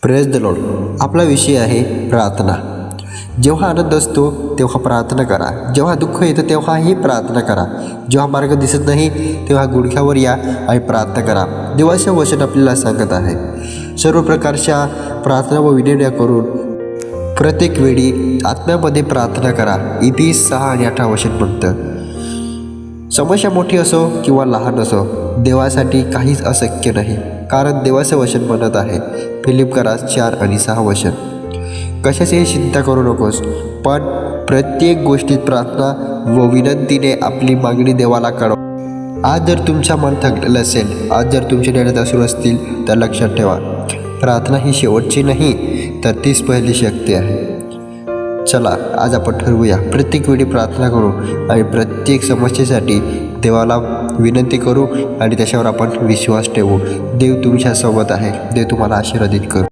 Praise the Lord. आपला विषय आहे प्रार्थना. जेव्हा आनंद असतो तेव्हा प्रार्थना करा. जेव्हा दुःख येतं तेव्हाही प्रार्थना करा. जेव्हा मार्ग दिसत नाही तेव्हा गुडघ्यावर या आणि प्रार्थना करा. देवाचे वचन आपल्याला सांगत आहे, सर्व प्रकारच्या प्रार्थना व विनंत्या करून प्रत्येक वेळी आत्म्यामध्ये प्रार्थना करा. इथे 6 आणि 18 वचन म्हणतं. समस्या मोठी असो किंवा लहान असो, देवासाठी काहीच अशक्य नाही, कारण देवाचं वचन म्हणत आहे. फिलिप्पियर 4 आणि 6 वचन. कशाचीही चिंता करू नकोस, पण प्रत्येक गोष्टीत प्रार्थना व विनंतीने आपली मागणी देवाला कळव. आज जर तुमच्या मन थकलेलं असेल, आज जर तुमचे निर्णय असू असतील, तर लक्षात ठेवा, प्रार्थना ही शेवटची नाही, तर तीच पहिली शक्ती आहे. चला आज आपण ठरवूया, प्रत्येक वेळी प्रार्थना करू आणि प्रत्येक समस्येसाठी देवाला विनंती करू आणि त्याच्यावर आपण विश्वास ठेवू. देव तुमच्यासोबत आहे. देव तुम्हाला आशीर्वादित करू.